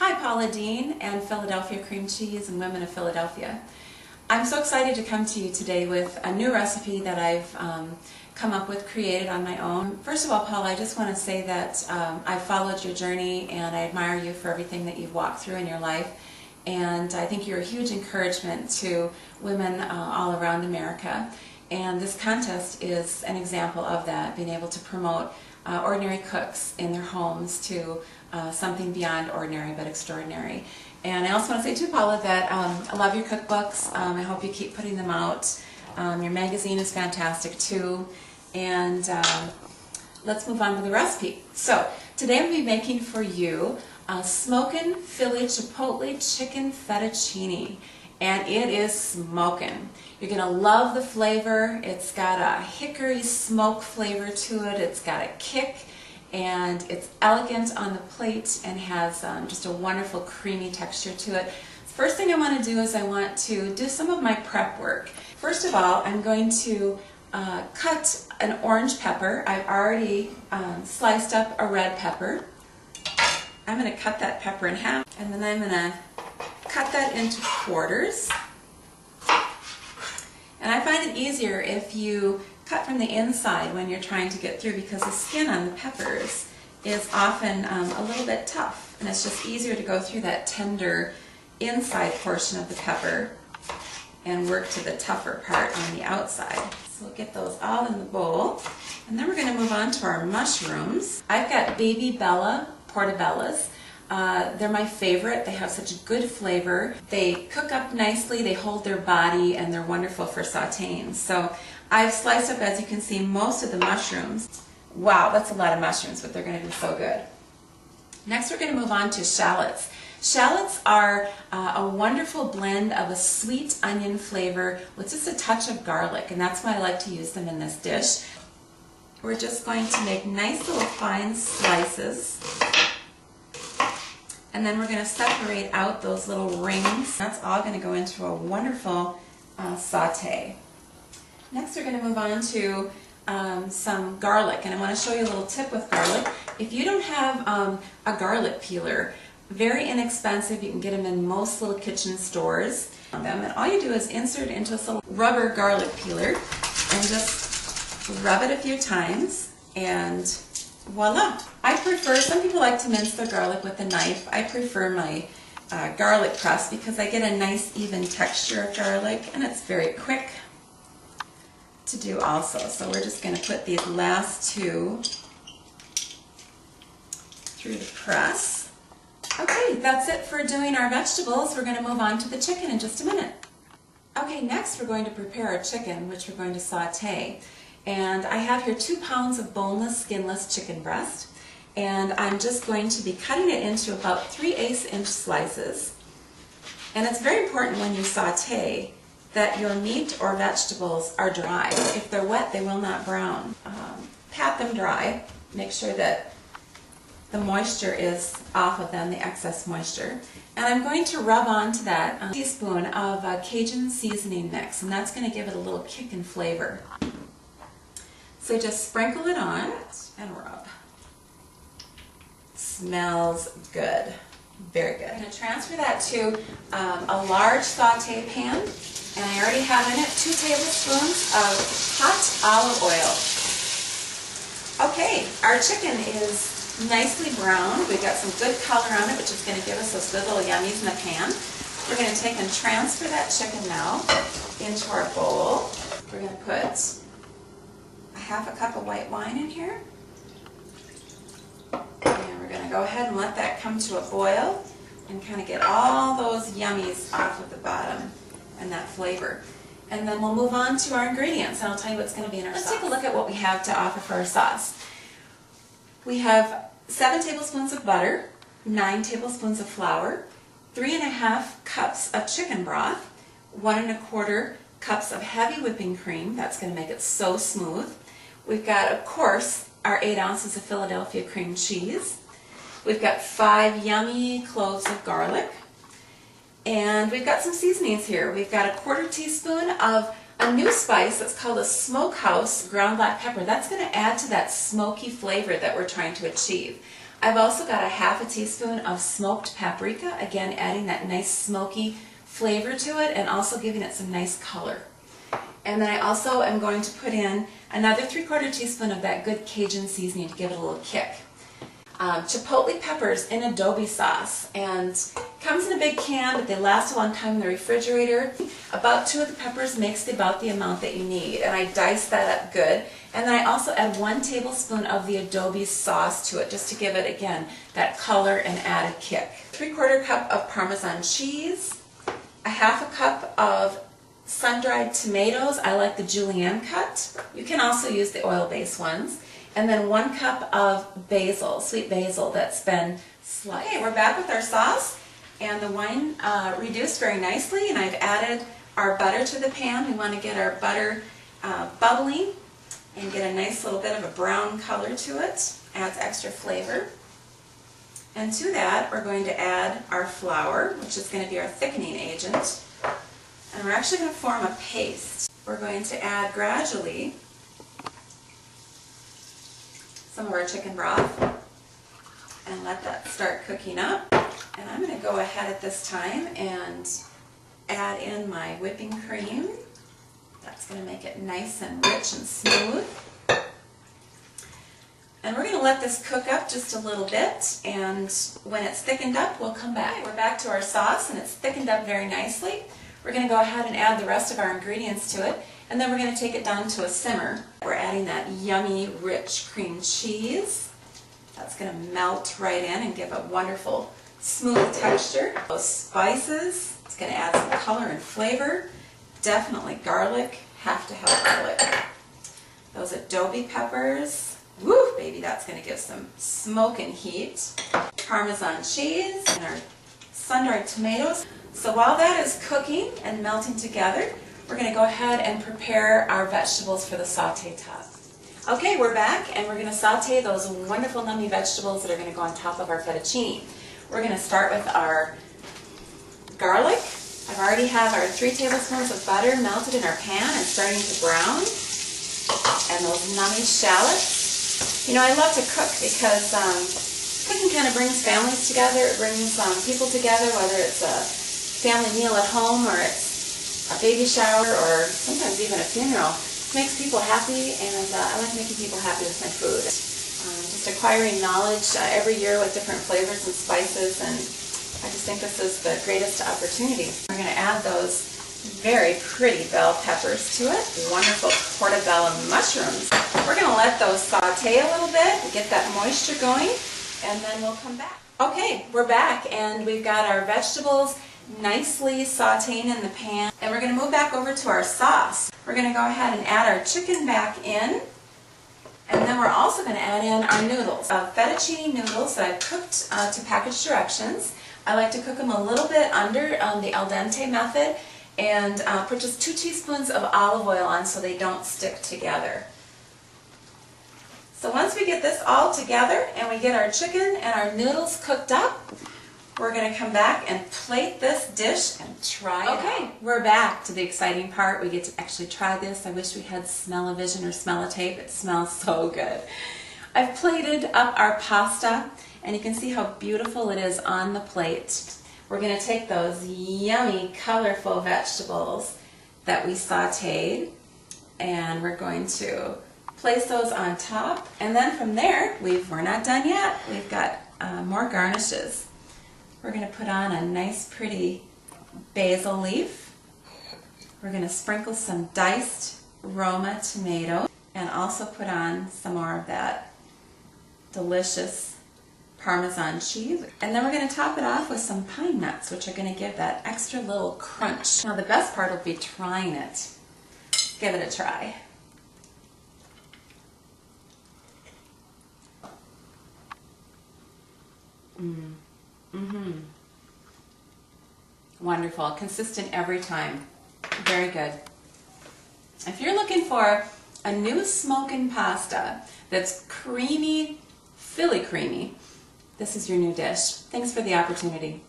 Hi, Paula Dean and Philadelphia Cream Cheese and Women of Philadelphia. I'm so excited to come to you today with a new recipe that I've come up with, created on my own. First of all, Paula, I just want to say that I've followed your journey and I admire you for everything that you've walked through in your life. And I think you're a huge encouragement to women all around America. And this contest is an example of that, being able to promote ordinary cooks in their homes to something beyond ordinary but extraordinary. And I also want to say too, Paula, that I love your cookbooks. I hope you keep putting them out. Your magazine is fantastic too. And let's move on to the recipe. So today I'm going to be making for you a smokin' Philly Chipotle chicken fettuccine. And it is smoking. You're going to love the flavor. It's got a hickory smoke flavor to it. It's got a kick, and it's elegant on the plate and has just a wonderful creamy texture to it. First thing I want to do is I want to do some of my prep work. First of all, I'm going to cut an orange pepper. I've already sliced up a red pepper. I'm going to cut that pepper in half, and then I'm going to cut that into quarters. And I find it easier if you cut from the inside when you're trying to get through, because the skin on the peppers is often a little bit tough, and it's just easier to go through that tender inside portion of the pepper and work to the tougher part on the outside. So we'll get those all in the bowl, and then we're going to move on to our mushrooms. I've got Baby Bella portobellas. They're my favorite. They have such a good flavor. They cook up nicely, they hold their body, and they're wonderful for sauteing. So I've sliced up, as you can see, most of the mushrooms. Wow, that's a lot of mushrooms, but they're going to be so good. Next we're going to move on to shallots. Shallots are a wonderful blend of a sweet onion flavor with just a touch of garlic, and that's why I like to use them in this dish. We're just going to make nice little fine slices. And then we're going to separate out those little rings. That's all going to go into a wonderful saute. Next we're going to move on to some garlic. And I want to show you a little tip with garlic. If you don't have a garlic peeler, very inexpensive, you can get them in most little kitchen stores. And all you do is insert into this little rubber garlic peeler and just rub it a few times, and voila. I prefer, some people like to mince their garlic with a knife. I prefer my garlic press because I get a nice even texture of garlic, and it's very quick to do also. So we're just going to put these last two through the press. Okay, that's it for doing our vegetables. We're going to move on to the chicken in just a minute. Okay, next we're going to prepare our chicken, which we're going to saute. And I have here 2 pounds of boneless, skinless chicken breast. And I'm just going to be cutting it into about 3/8 inch slices. And it's very important when you saute that your meat or vegetables are dry. If they're wet, they will not brown. Pat them dry. Make sure that the moisture is off of them, the excess moisture. And I'm going to rub onto that a teaspoon of Cajun seasoning mix, and that's going to give it a little kick and flavor. So just sprinkle it on and rub. Smells good. Very good. I'm going to transfer that to a large saute pan, and I already have in it 2 tablespoons of hot olive oil. Okay, our chicken is nicely browned. We've got some good color on it, which is going to give us those good little yummies in the pan. We're going to take and transfer that chicken now into our bowl. We're going to put half a cup of white wine in here. And we're going to go ahead and let that come to a boil and kind of get all those yummies off of the bottom and that flavor. And then we'll move on to our ingredients, and I'll tell you what's going to be in our sauce. Let's take a look at what we have to offer for our sauce. We have 7 tablespoons of butter, 9 tablespoons of flour, 3½ cups of chicken broth, 1 1/4 cups of heavy whipping cream. That's going to make it so smooth. We've got, of course, our 8 ounces of Philadelphia cream cheese. We've got 5 yummy cloves of garlic. And we've got some seasonings here. We've got a 1/4 teaspoon of a new spice that's called a smokehouse ground black pepper. That's going to add to that smoky flavor that we're trying to achieve. I've also got a half a teaspoon of smoked paprika, again adding that nice smoky flavor to it and also giving it some nice color. And then I also am going to put in another 3/4 teaspoon of that good Cajun seasoning to give it a little kick. Chipotle peppers in adobe sauce, and comes in a big can, but they last a long time in the refrigerator. About 2 of the peppers makes about the amount that you need, and I dice that up good. And then I also add 1 tablespoon of the adobe sauce to it just to give it, again, that color and added kick. 3/4 cup of Parmesan cheese, a half a cup of sun-dried tomatoes. I like the julienne cut. You can also use the oil-based ones. And then 1 cup of basil, sweet basil that's been sliced. Okay, we're back with our sauce, and the wine reduced very nicely, and I've added our butter to the pan. We want to get our butter bubbling and get a nice little bit of a brown color to it. Adds extra flavor. And to that, we're going to add our flour, which is going to be our thickening agent. And we're actually going to form a paste. We're going to add gradually some of our chicken broth and let that start cooking up. And I'm going to go ahead at this time and add in my whipping cream. That's going to make it nice and rich and smooth. And we're going to let this cook up just a little bit, and when it's thickened up, we'll come back. We're back to our sauce, and it's thickened up very nicely. We're going to go ahead and add the rest of our ingredients to it, and then we're going to take it down to a simmer. We're adding that yummy, rich cream cheese. That's going to melt right in and give a wonderful, smooth texture. Those spices, it's going to add some color and flavor. Definitely garlic, have to have garlic. Those adobe peppers, woo, baby, that's going to give some smoke and heat. Parmesan cheese and our sun-dried tomatoes. So while that is cooking and melting together, we're going to go ahead and prepare our vegetables for the sauté top. Okay, we're back, and we're going to saute those wonderful nummy vegetables that are going to go on top of our fettuccine. We're going to start with our garlic. I've already have our 3 tablespoons of butter melted in our pan and starting to brown. And those nummy shallots. You know, I love to cook because cooking kind of brings families together. It brings people together, whether it's a family meal at home or it's a baby shower or sometimes even a funeral. It makes people happy, and I like making people happy with my food. Just acquiring knowledge every year with different flavors and spices, and I just think this is the greatest opportunity. We're going to add those very pretty bell peppers to it. Wonderful portobello mushrooms. We're going to let those saute a little bit and get that moisture going, and then we'll come back. Okay, we're back, and we've got our vegetables nicely sauteing in the pan, and we're going to move back over to our sauce. We're going to go ahead and add our chicken back in, and then we're also going to add in our noodles. Fettuccine noodles that I've cooked to package directions. I like to cook them a little bit under the al dente method, and put just 2 teaspoons of olive oil on so they don't stick together. So once we get this all together and we get our chicken and our noodles cooked up, we're going to come back and plate this dish and try it out. Okay, we're back to the exciting part. We get to actually try this. I wish we had smell-o-vision or smell-o-tape. It smells so good. I've plated up our pasta, and you can see how beautiful it is on the plate. We're going to take those yummy, colorful vegetables that we sauteed, and we're going to place those on top. And then from there, we're not done yet. We've got more garnishes. We're going to put on a nice, pretty basil leaf. We're going to sprinkle some diced Roma tomato, and also put on some more of that delicious Parmesan cheese. And then we're going to top it off with some pine nuts, which are going to give that extra little crunch. Now the best part will be trying it. Give it a try. Wonderful. Consistent every time. Very good. If you're looking for a new smokin' pasta that's creamy, Philly creamy, this is your new dish. Thanks for the opportunity.